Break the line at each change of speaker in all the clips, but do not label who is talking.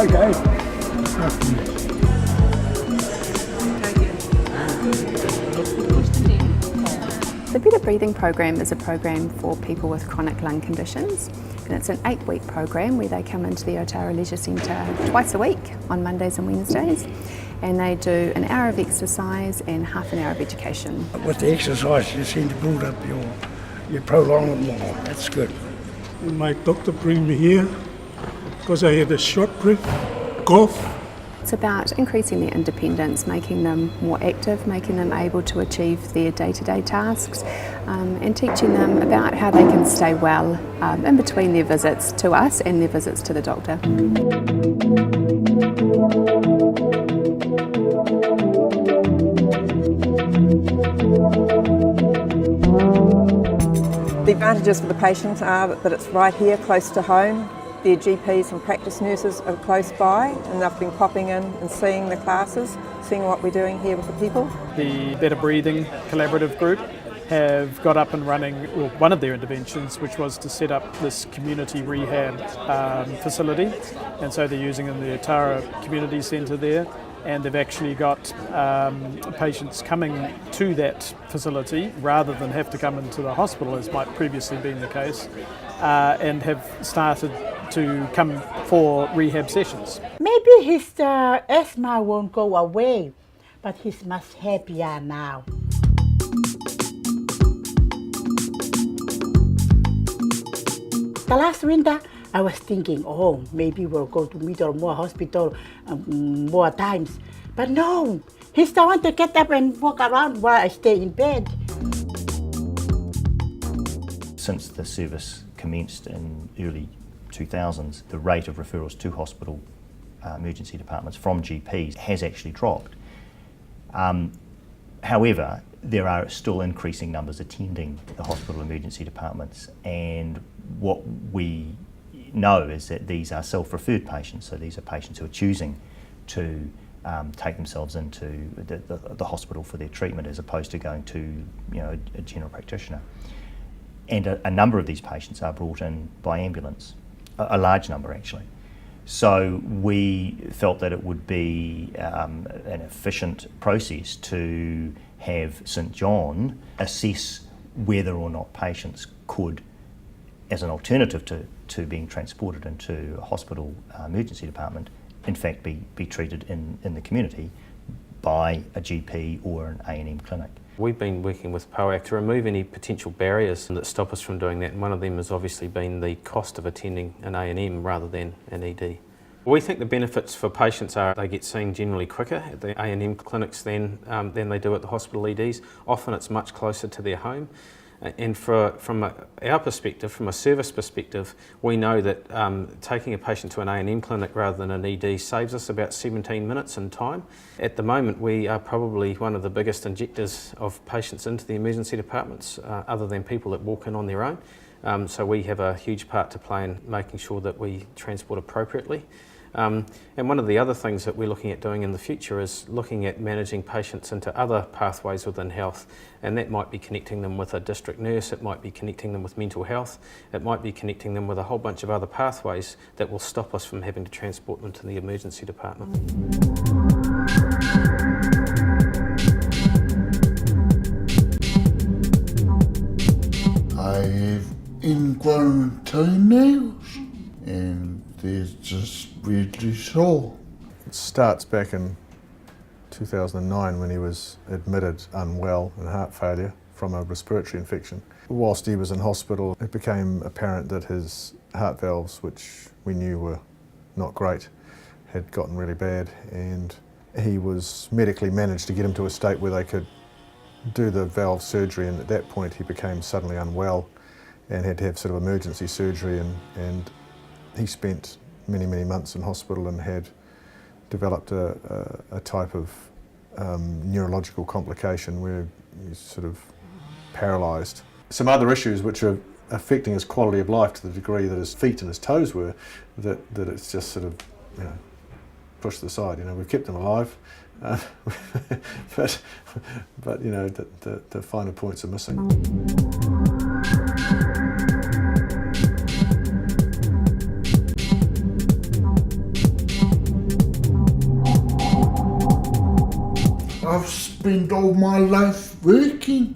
Okay.
The Better Breathing program is a program for people with chronic lung conditions, and it's an 8-week program where they come into the Otara Leisure Centre twice a week on Mondays and Wednesdays, and they do an hour of exercise and half an hour of education.
With the exercise, you seem to build up you prolong it more. That's good.
My doctor bring me here because I had a short breath, cough.
It's about increasing their independence, making them more active, making them able to achieve their day-to-day tasks, and teaching them about how they can stay well in between their visits to us and their visits to the doctor.
The advantages for the patient are that it's right here, close to home. Their GPs and practice nurses are close by, and they've been popping in and seeing the classes, seeing what we're doing here with the people.
The Better Breathing collaborative group have got up and running one of their interventions, which was to set up this community rehab facility, and so they're using in the Otara Community Centre there, and they've actually got patients coming to that facility rather than have to come into the hospital, as might previously been the case, and have started to come for rehab sessions.
Maybe his asthma won't go away, but he's much happier now. The last winter, I was thinking, oh, maybe we'll go to Middlemore Hospital more times. But no, he still wants to get up and walk around while I stay in bed.
Since the service commenced in early 2000s, the rate of referrals to hospital emergency departments from GPs has actually dropped. However, there are still increasing numbers attending the hospital emergency departments, and what we know is that these are self-referred patients, so these are patients who are choosing to take themselves into the hospital for their treatment as opposed to going to a general practitioner. And a number of these patients are brought in by ambulance, a large number actually. So we felt that it would be an efficient process to have St John assess whether or not patients could, as an alternative to being transported into a hospital emergency department, in fact be treated in the community by a GP or an A&M clinic.
We've been working with POAC to remove any potential barriers that stop us from doing that, and one of them has obviously been the cost of attending an A&M rather than an ED. We think the benefits for patients are they get seen generally quicker at the A&M clinics than they do at the hospital EDs. Often it's much closer to their home. And from our perspective, from a service perspective, we know that taking a patient to an A&M clinic rather than an ED saves us about 17 minutes in time. At the moment, we are probably one of the biggest injectors of patients into the emergency departments, other than people that walk in on their own. So we have a huge part to play in making sure that we transport appropriately. And one of the other things that we're looking at doing in the future is looking at managing patients into other pathways within health, and that might be connecting them with a district nurse, it might be connecting them with mental health, it might be connecting them with a whole bunch of other pathways that will stop us from having to transport them to the emergency department.
I'm in quarantine now, and there's just really sore.
It starts back in 2009 when he was admitted unwell and heart failure from a respiratory infection. Whilst he was in hospital, it became apparent that his heart valves, which we knew were not great, had gotten really bad, and he was medically managed to get him to a state where they could do the valve surgery, and at that point he became suddenly unwell and had to have sort of emergency surgery, and he spent many months in hospital and had developed a type of neurological complication where he's sort of paralysed. Some other issues which are affecting his quality of life to the degree that his feet and his toes were, that it's just sort of, pushed to the side. We've kept him alive, but the finer points are missing.
spent all my life working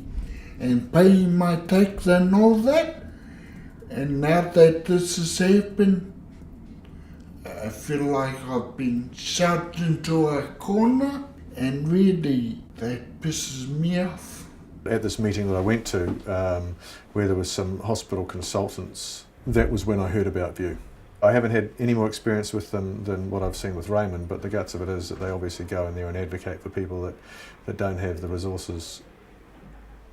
and paying my tax and all that. And now that this has happened, I feel like I've been shoved into a corner, and really that pisses me off.
At this meeting that I went to, where there was some hospital consultants, that was when I heard about VHIU. I haven't had any more experience with them than what I've seen with Raymond, but the guts of it is that they obviously go in there and advocate for people that don't have the resources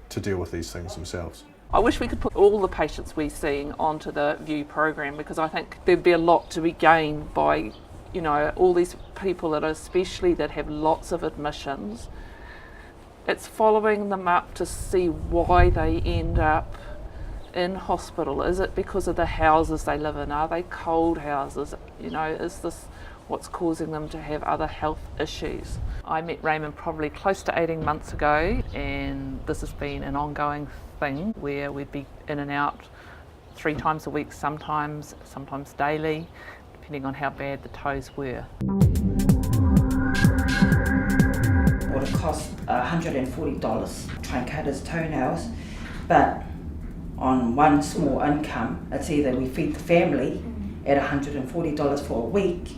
to deal with these things themselves.
I wish we could put all the patients we're seeing onto the VHIU program, because I think there'd be a lot to be gained by, you know, all these people that especially that have lots of admissions. It's following them up to see why they end up in hospital. Is it because of the houses they live in? Are they cold houses? You know, is this what's causing them to have other health issues? I met Raymond probably close to 18 months ago, and this has been an ongoing thing where we'd be in and out 3 times a week, sometimes daily, depending on how bad the toes were.
It would have cost $140 to try and cut his toenails, but on one small income, it's either we feed the family at $140 for a week,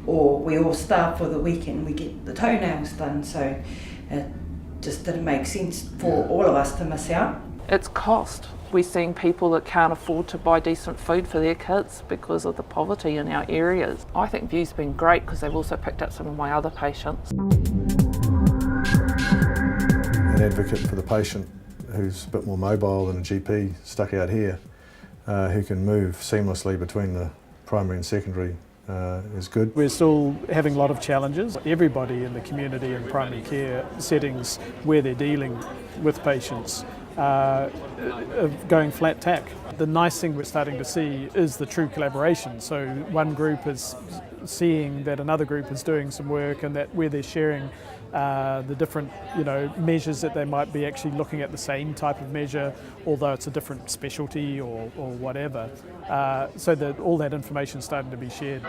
or we all starve for the week and we get the toenails done. So it just didn't make sense for all of us to miss out.
It's cost. We're seeing people that can't afford to buy decent food for their kids because of the poverty in our areas. I think VHIU's been great because they've also picked up some of my other patients.
An advocate for the patient who's a bit more mobile than a GP stuck out here, who can move seamlessly between the primary and secondary is good.
We're still having a lot of challenges. Everybody in the community and primary care settings where they're dealing with patients are going flat tack. The nice thing we're starting to see is the true collaboration. So one group is seeing that another group is doing some work, and that where they're sharing the different, you know, measures that they might be actually looking at the same type of measure, although it's a different specialty or whatever. So that all that information is starting to be shared.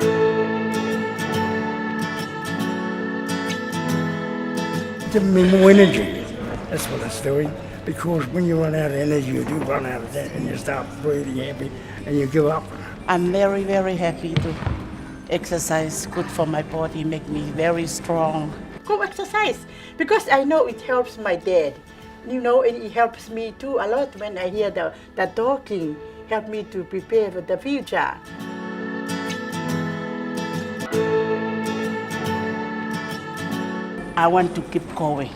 Giving me more energy, that's what it's doing. Because when you run out of energy, you do run out of that, and you start breathing happy and you give up.
I'm very, very happy to exercise. Good for my body, make me very strong. Go exercise, because I know it helps my dad. You know, and it helps me too a lot when I hear the talking. Help me to prepare for the future. I want to keep going.